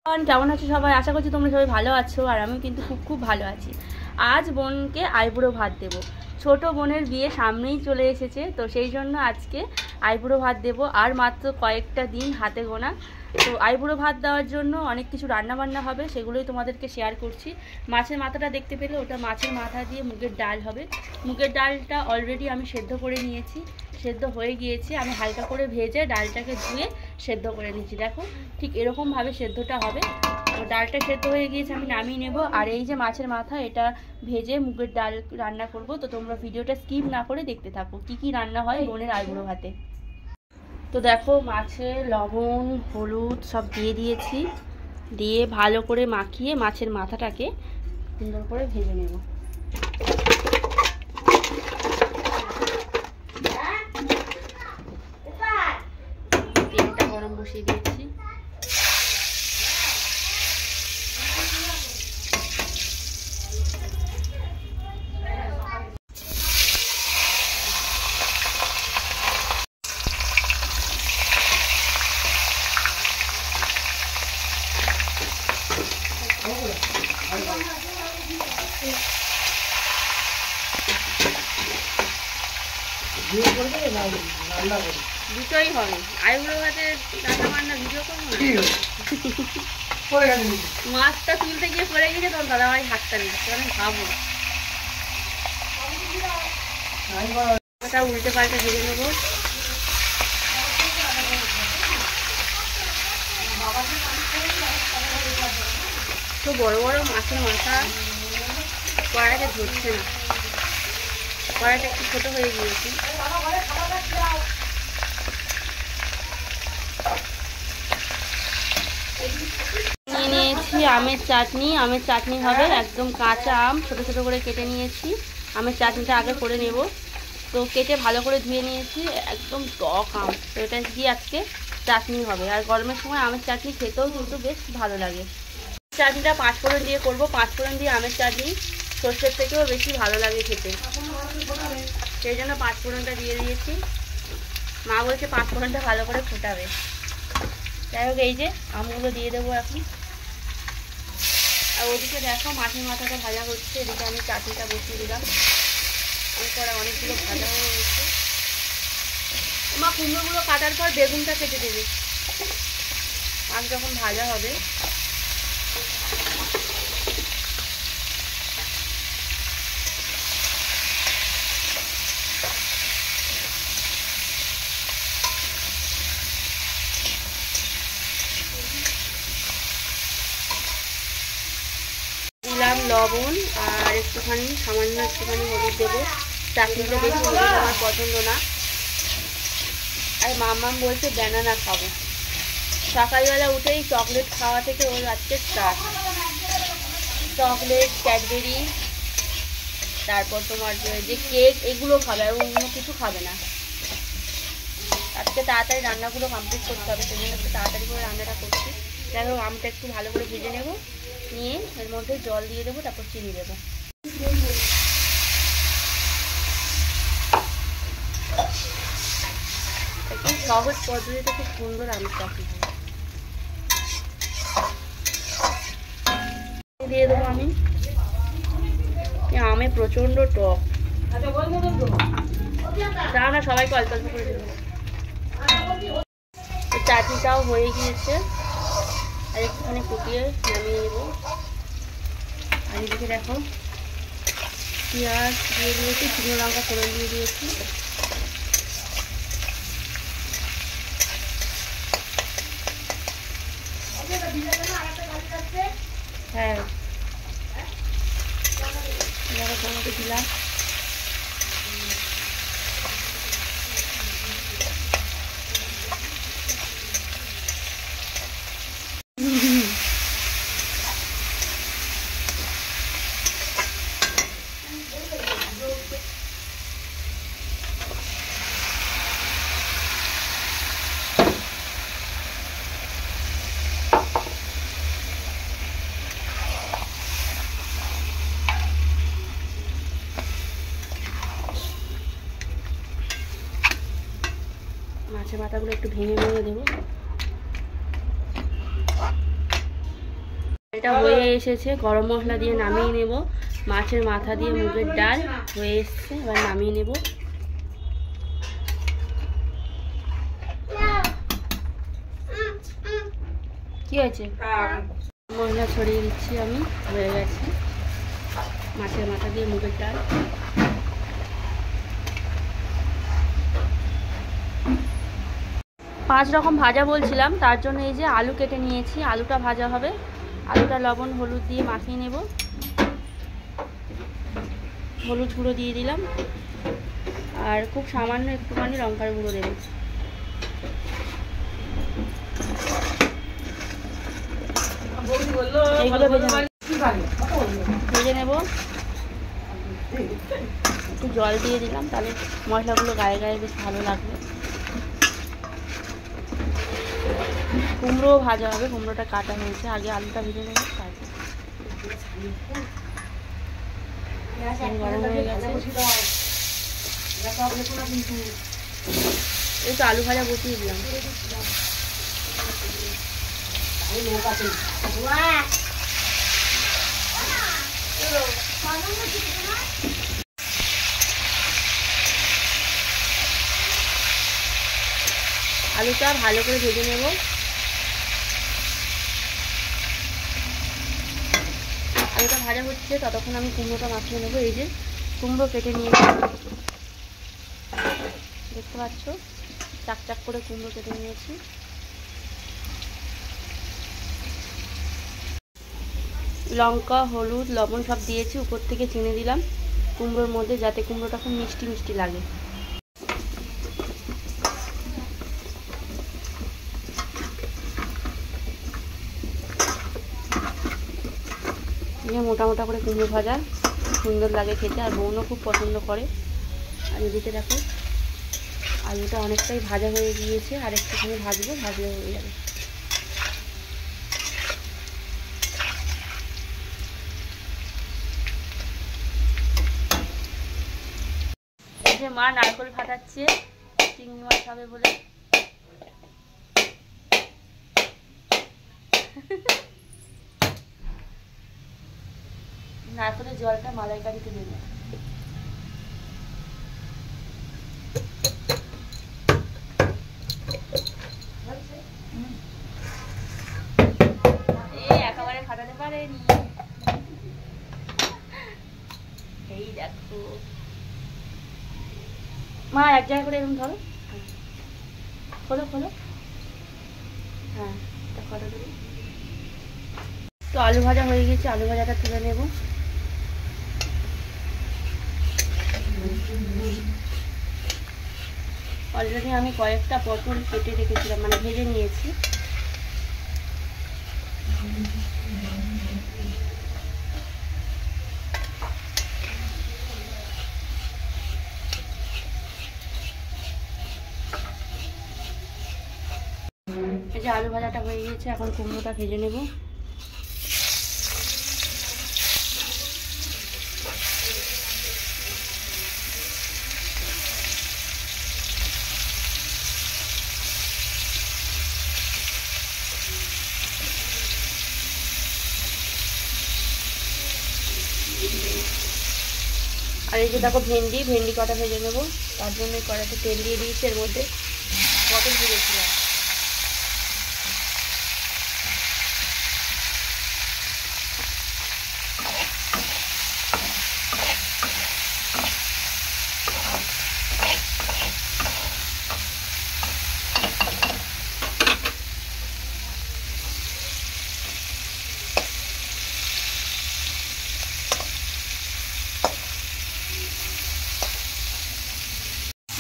কেমন আছো সবাই? আশা করছি তোমরা সবাই ভালো আছো, আর আমি কিন্তু খুব ভালো আছি। আজ বোনকে আইবুড়ো ভাত দেবো। ছোট বোনের বিয়ে সামনেই চলে এসেছে, তো সেই জন্য আজকে আইবুড়ো ভাত দেবো। আর মাত্র কয়েকটা দিন হাতে গোনা। তো আইবুড়ো ভাত দেওয়ার জন্য অনেক কিছু রান্নাবান্না হবে, সেগুলোই তোমাদেরকে শেয়ার করছি। মাছের মাথাটা দেখতে পেলে, ওটা মাছের মাথা দিয়ে মুগের ডাল হবে। মুগের ডালটা অলরেডি আমি সেদ্ধ করে নিয়েছি, সেদ্ধ হয়ে গিয়েছে। আমি হালকা করে ভেজে ডালটাকে ধুয়ে সেদ্ধ করে নিয়েছি। দেখো ঠিক এরকমভাবে সেদ্ধটা হবে। তো ডালটা সেদ্ধ হয়ে গিয়েছে, আমি নামিয়ে নেব। আর এই যে মাছের মাথা, এটা ভেজে মুগের ডাল রান্না করব। তো তোমরা ভিডিওটা স্কিপ না করে দেখতে থাকো কি কি রান্না হয় বোনের আইবুড়ো ভাতে। তো দেখো মাছে লবণ হলুদ সব দিয়ে দিয়েছি, দিয়ে ভালো করে মাখিয়ে মাছের মাথাটাকে সুন্দর করে ভেজে নেব। তেলটা গরম বসিয়ে দিয়েছি। দুটোই হবে, আইবুড়ো ভাতে রান্না বান্না ভিডিও করবো না। মাছটা তুলতে গিয়ে পড়ে গেছে, তখন দাদাভাই হাতটা নিচ্ছে, আমি ভাবো ওটা উল্টে পাল্টে ভেজে নেবো। তো বড় বড় মাছের মাথা কড়াইতে ধরছে না, কড়াইটা একটু ছোটো হয়ে গিয়েছে। নিয়ে নিয়েছি আমের চাটনি। আমের চাটনি হবে, একদম কাঁচা আম ছোটো ছোটো করে কেটে নিয়েছি। আমের চাটনিটা আগে করে নেব। তো কেটে ভালো করে ধুয়ে নিয়েছি, একদম টক আম। তো এটা দিয়ে আজকে চাটনি হবে। আর গরমের সময় আমের চাটনি খেতেও কিন্তু বেশ ভালো লাগে। চাটনিটা 5 ফোড়ন দিয়ে করব। 5 ফোড়ন দিয়ে আমের চাটনি সর্ষের থেকেও বেশি ভালো লাগে খেতে, সেই জন্য 5 ফোড়নটা দিয়ে দিয়েছি। মা বলছে 5 ফোড়নটা ভালো করে ফোটাবে। যাই হোক, এই যে আমগুলো দিয়ে দেবো এখন। আর ওদিকে দেখো মাছের মাথাটা ভাজা হচ্ছে, এদিকে আমি চাটনিটা বসিয়ে দিলাম। এরপরে অনেকগুলো ভাজা হয়ে গেছে। মা কুমড়োগুলো কাটার পর বেগুনটা কেটে দেবে, আম যখন ভাজা হবে। দিলাম লবণ আর একটুখানি সামান্য একটুখানি হলুদ দেবো। চাটনিটা বেশি হলুদ আমার পছন্দ না। আর মাম্মাম বলছে ব্যানানা খাবো। সকালবেলা উঠেই চকলেট খাওয়া থেকে ওর আজকে স্টার্ট। চকলেট, ক্যাডবেরি, তারপর তোমার যে কেক, এগুলো খাবে, আর অন্য কিছু খাবে না। আজকে তাড়াতাড়ি রান্নাগুলো কমপ্লিট করতে হবে, সেই জন্য একটু তাড়াতাড়ি করে রান্নাটা করছি। যাই হোক, আমটা একটু ভালো করে ভেজে নেব, নিয়ে এর মধ্যে জল দিয়ে দেবো, তারপর চিনি দেবো। একদম সহজ পদ্ধতিতে খুব সুন্দর আমের চাটনি দিয়ে দেবো আমি। আমে প্রচণ্ড টক, দাও না সবাইকে অল্প অল্প করে দেবো। চাটনিটাও হয়ে গিয়েছে, আর একটুখানি ফুটিয়ে নামিয়ে নেব। আর এদিকে দেখো পেঁয়াজ দিয়ে দিয়েছি, শুকনো লঙ্কা ফোড়ন দিয়ে দিয়েছি। হ্যাঁ টমেটো দিলাম। মাছের মাথাগুলো একটু ভেঙে ভেঙে দেবো। এটা হয়ে এসেছে, গরম মশলা দিয়ে নামিয়ে নেব। মাছের মাথা দিয়ে মুগের ডাল হয়ে এসছে, এবার নামিয়ে নেব। কি হয়েছে? মশলা ছড়িয়ে দিচ্ছি আমি, হয়ে গেছে মাছের মাথা দিয়ে মুগের ডাল। 5 রকম ভাজা বলছিলাম, তার জন্য এই যে আলু কেটে নিয়েছি, আলুটা ভাজা হবে। আলুটা লবণ হলুদ দিয়ে মাখিয়ে নেব। হলুদ গুঁড়ো দিয়ে দিলাম, আর খুব সামান্য একটুখানি লঙ্কার গুঁড়ো দেব। এইগুলো ভেজে নেব। একটু জল দিয়ে দিলাম, তাহলে মশলাগুলো গায়ে গায়ে বেশ ভালো লাগবে। কুমড়োও ভাজা হবে, কুমড়োটা কাটা হয়েছে, আগে আলুটা ভেজে নেব। গরম হয়ে গেছে, এই তো আলু ভাজা বসিয়ে দিলাম। আলুটা ভালো করে ভেজে নেব। আলুটা ভাজা হচ্ছে, ততক্ষণ আমি কুমড়োটা মাখিয়ে নেবো। এই যে কুমড়ো কেটে নিয়েছি, দেখতে পাচ্ছ, চাক চাক করে কুমড়ো কেটে নিয়েছি। লঙ্কা হলুদ লবণ সব দিয়েছি, উপর থেকে চিনি দিলাম কুমড়োর মধ্যে, যাতে কুমড়োটা খুব মিষ্টি মিষ্টি লাগে। মোটা মোটা করে কুমড়ো ভাজা সুন্দর লাগে খেতে, আর বোনও খুব পছন্দ করে। আর এদিকে দেখো আলুটা অনেকটাই ভাজা হয়ে গিয়েছে, আর একটুখানি ভাজবো, ভাজলে হয়ে যাবে। এই যে মা নারকেল ফাটাচ্ছে চিংড়ি মাছ হবে বলে। নারকেলের জলটা মালাইকারিতে দেবে। একেবারে ফাটাতে পারেনি, এই দেখো মা এক জায়গা করে এরকম ধরো, খোলো খোলো, হ্যাঁ ফটো দেবো। তো আলু ভাজা হয়ে গেছে, আলু ভাজাটা তুলে নেব। অলরেডি আমি কয়েকটা পটল কেটে রেখেছিলাম, মানে ভেজে নিয়েছি। এই যে আলু ভাজাটা হয়ে গেছে, এখন কুমড়োটা ভেজে নেব। আর এই যে দেখো ভেন্ডি কটা ভেজে নেবো, তার জন্য কড়াইতে তেল দিয়ে দিয়েছি, এর মধ্যে পটল ভেজেছিলাম।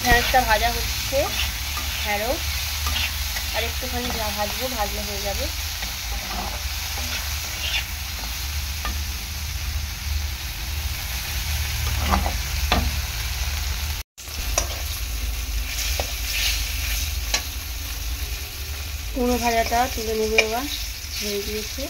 ঢেঁড়সটা ভাজা হচ্ছে, ঢেঁড়স আর একটুখানি ভাজবো, ভাজলে হয়ে যাবে। কুমড়ো ভাজাটা তুলে নেবো, এবার হয়ে গিয়েছে।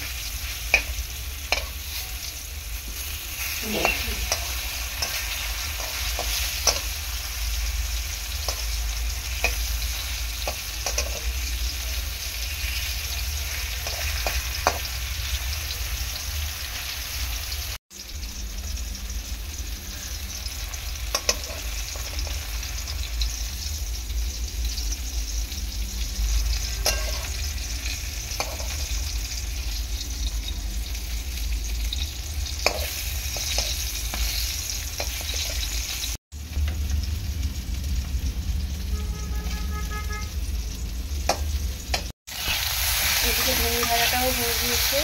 গিয়েছে।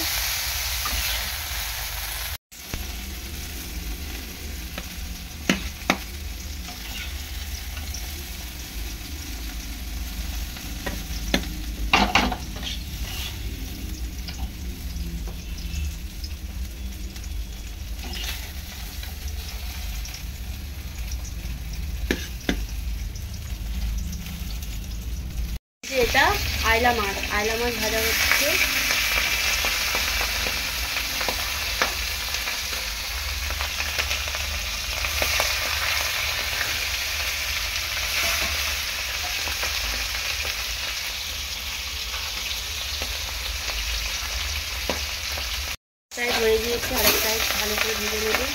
এটা আইলা মাছ ভাজা হচ্ছে। সাইড হয়ে গিয়েছে, আরেক সাইড ভালো করে ভেজে নেবে।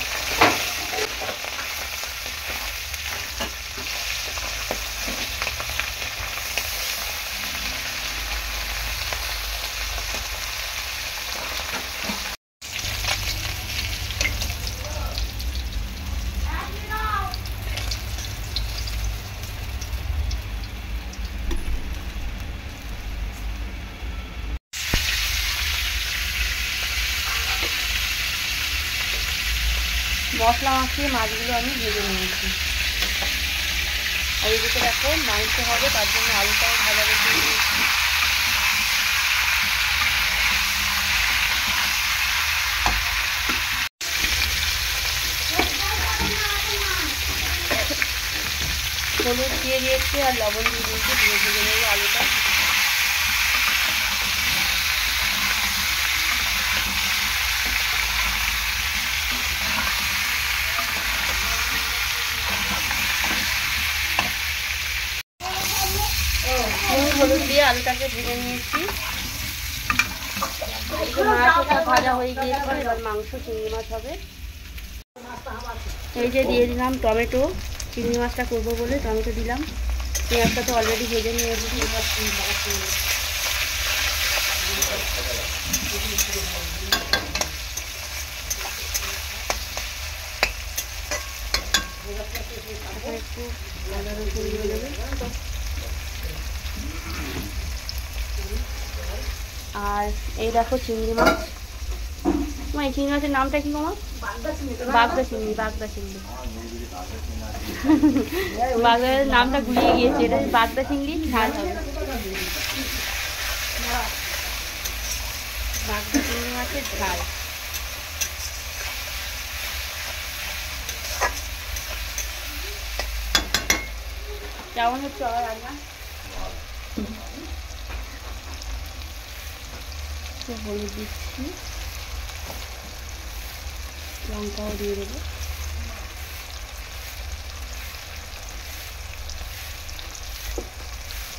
মশলা মাখিয়ে মাছগুলো আমি ভেজে নিয়েছি। আর এদিকে দেখো মাংস হবে, তার জন্য আলুটাও ভাজা রেখে দিয়েছি। হলুদ দিয়ে দিয়েছি আর লবণ দিয়ে দিয়েছি, দিয়ে ভেজে নেব আলুটা। হলুদ দিয়ে আলুটাকে ভেজে নিয়েছি। মাছটা ভাজা হয়ে গিয়েছে, এবার মাংস চিংড়ি মাছ হবে। এই যে দিয়ে দিলাম টমেটো, চিংড়ি মাছটা করবো বলে টমেটো দিলাম। পেঁয়াজটা তো অলরেডি ভেজে নিয়েছি। একটু আদা রসুন দিয়ে দেবে। আর এই দেখো চিংড়ি মাছ। তোমার এই চিংড়ি মাছের নামটা কি তোমার? বাগদা চিংড়ি। বাগদার নামটা গুলিয়ে গিয়েছে। এটা বাগদা চিংড়ি ঝাল হবে। বাগদা চিংড়ি মাছের ঝাল। কেমন হচ্ছে আবার রান্না? হলুদ দিচ্ছি, লঙ্কাও দিয়ে দেবো।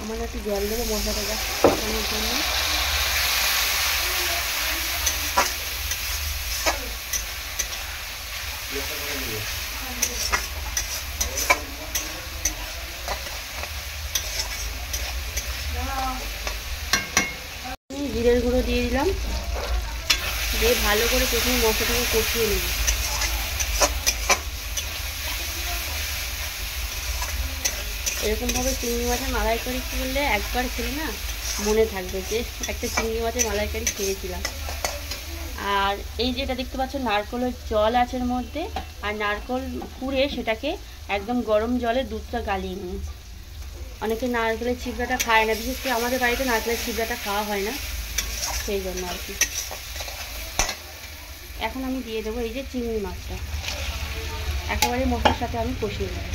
আমার একটু জল দেবো মশলাটা কষানোর জন্য। জিরের গুঁড়ো দিয়ে দিলাম, দিয়ে ভালো করে প্রথমে মশলাটাকে কষিয়ে নেব। এরকমভাবে চিংড়ি মাছের মালাইকারি করলে একবার খেলে না মনে থাকবে যে একটা চিংড়ি মাছের মালাইকারি খেয়েছিলাম। আর এই যেটা দেখতে পাচ্ছ নারকেলের জল আছে এর মধ্যে, আর নারকেল কুড়ে সেটাকে একদম গরম জলে দুধটা গালিয়ে নিয়েছে। অনেকে নারকেলের ছিবড়াটা খায় না, বিশেষ করে আমাদের বাড়িতে নারকেলের ছিবড়াটা খাওয়া হয় না, সেই জন্য আর কি। এখন আমি দিয়ে দেবো এই যে চিংড়ি মাছটা, একেবারে মশলার সাথে আমি কষিয়ে নেব।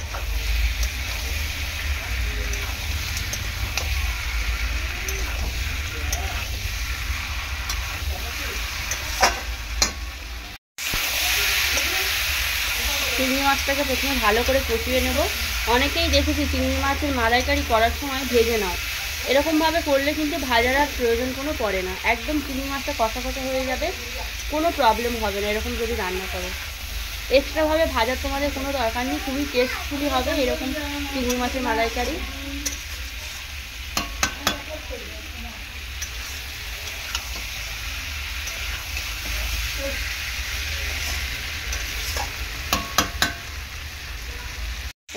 চিংড়ি মাছটাকে প্রথমে ভালো করে কষিয়ে নেব। অনেকেই দেখেছি চিংড়ি মাছের মালাইকারি করার সময় ভেজে নাও, এরকমভাবে করলে কিন্তু ভাজার আর প্রয়োজন কোনো পড়ে না। একদম চিংড়ি মাছটা কষা কষা হয়ে যাবে, কোনো প্রবলেম হবে না এরকম যদি রান্না করো। এক্সট্রাভাবে ভাজার তোমাদের কোনো দরকার নেই, খুবই টেস্টফুলি হবে এরকম চিংড়ি মাছের মালাইকারি।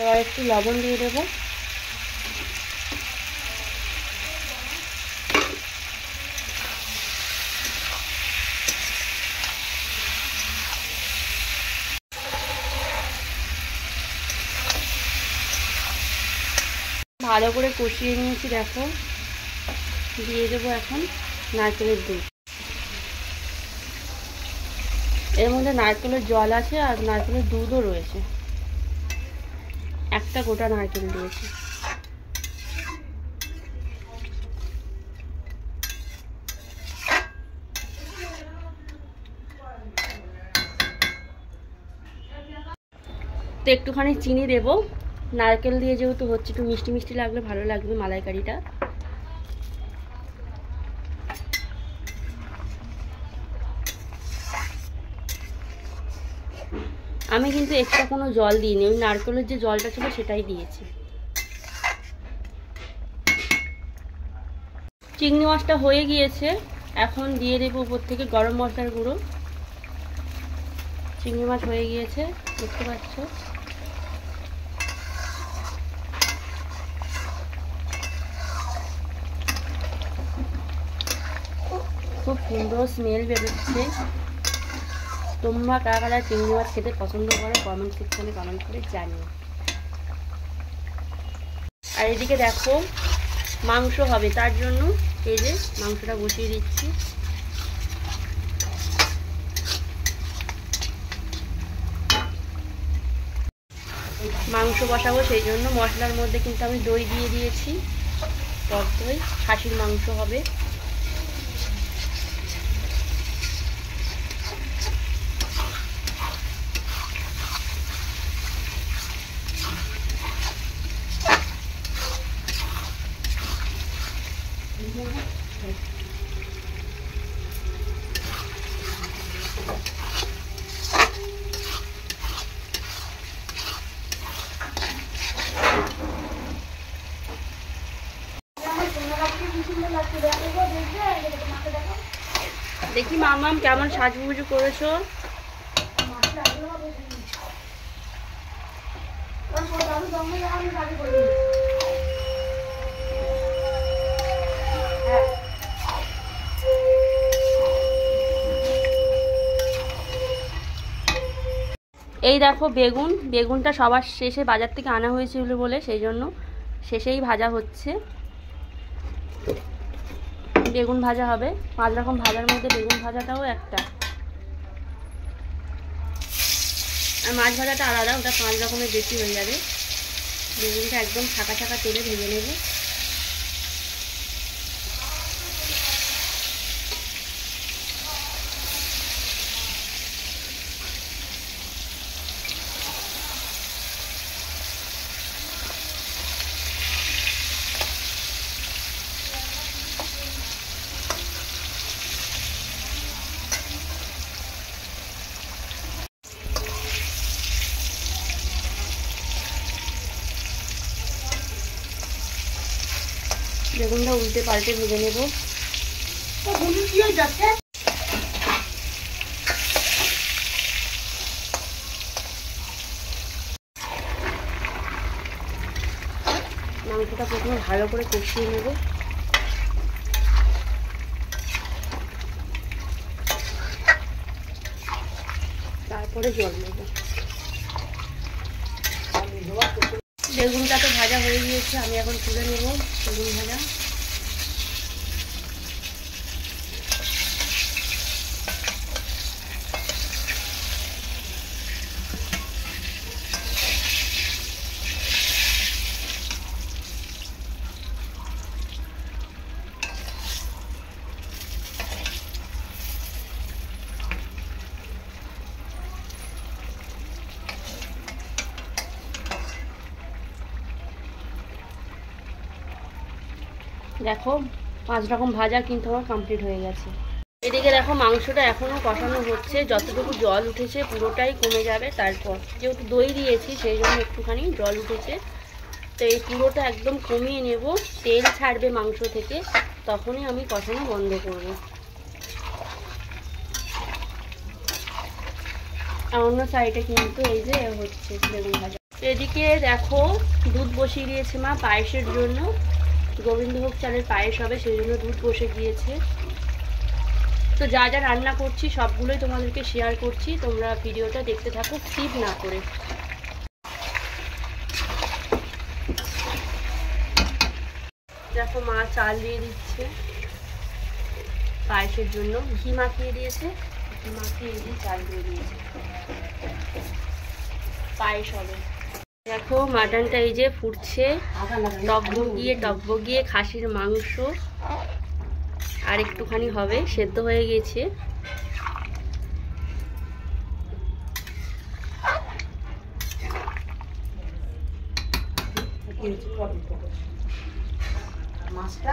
এবার একটু লবণ দিয়ে দেবো। ভালো করে কষিয়ে নিয়েছি। দেখো দিয়ে দেবো এখন নারকেলের দুধ। এর মধ্যে নারকেলের জল আছে আর নারকেলের দুধও রয়েছে। একটা গোটা নারকেল দিয়েছি। তো একটুখানি চিনি দেবো, নারকেল দিয়ে যেহেতু হচ্ছে একটু মিষ্টি মিষ্টি লাগলে ভালো লাগবে মালাইকারিটা। আমি কিন্তু এক্সট্রা কোনো জল দিইনি, ওই নারকেলের যে জলটা ছিল সেটাই দিয়েছি। চিংড়ি মাছটা হয়ে গিয়েছে, এখন দিয়ে দেবো উপর থেকে গরম মশলার গুঁড়ো। চিংড়ি মাছ হয়ে গিয়েছে, দেখতে পাচ্ছ। খুব সুন্দর স্মেল বেরোচ্ছে। তোমরা কারা কারা চিংড়ি মাছ খেতে পছন্দ করো কমেন্ট সেকশনে কমেন্ট করে জানিও। আর এদিকে দেখো মাংস হবে, তার জন্য এই যে মাংসটা বসিয়ে দিচ্ছি। মাংস বসাবো, সেই জন্য মশলার মধ্যে কিন্তু আমি দই দিয়ে দিয়েছি, টক দই। খাসির মাংস হবে। দেখি মামাম কেমন সাজুগুজু করেছো। এই দেখো বেগুনটা সবার শেষে বাজার থেকে আনা হয়েছিল বলে সেই জন্য শেষেই ভাজা হচ্ছে। বেগুন ভাজা হবে, 5 রকম ভাজার মধ্যে বেগুন ভাজাটাও একটা, আর মাছ ভাজাটা আলাদা, ওটা 5 রকমের বেশি হয়ে যাবে। বেগুনটা একদম ছাকা ছাকা তেলে ভেজে নেব। বেগুনটা উল্টে পাল্টে ভেজে নেব। মাংসটা প্রথমে ভালো করে কষিয়ে নেব। তারপরে জল নেব। বেগুনটা তো ভাজা হয়ে গিয়েছে, আমি এখন তুলে নেব বেগুন ভাজা। দেখো 5 রকম ভাজা কিন্তু আমার কমপ্লিট হয়ে গেছে। এদিকে দেখো মাংসটা এখনও কষানো হচ্ছে, যতটুকু জল উঠেছে পুরোটাই কমে যাবে। তারপর যেহেতু দই দিয়েছি সেই জন্য একটুখানি জল উঠেছে, তো এই পুরোটা একদম কমিয়ে নেব। তেল ছাড়বে মাংস থেকে, তখনই আমি কষানো বন্ধ করব। আর অন্য সাইডে কিন্তু এই যে হচ্ছে বেগুন ভাজা। এদিকে দেখো দুধ বসিয়ে দিয়েছে মা পায়েসের জন্য, গোবিন্দভোগ চালের পায়েস হবে সেই জন্য দুধ বসে গিয়েছে। তো যা যা রান্না করছি সবগুলোই তোমাদেরকে শেয়ার করছি, তোমরা ভিডিওটা দেখতে থাকো স্কিপ না করে। দেখো মা চাল দিয়ে দিচ্ছে পায়েসের জন্য, ঘি মাখিয়ে দিয়েছে, ঘি মাখিয়ে দিয়ে চাল দিয়ে দিয়েছে, পায়েস হবে। দেখো মাটনটা এই যে ফুটছে, টকবগিয়ে খাসির মাংস আর একটুখানি হবে, সেদ্ধ হয়ে গেছে। মাছটা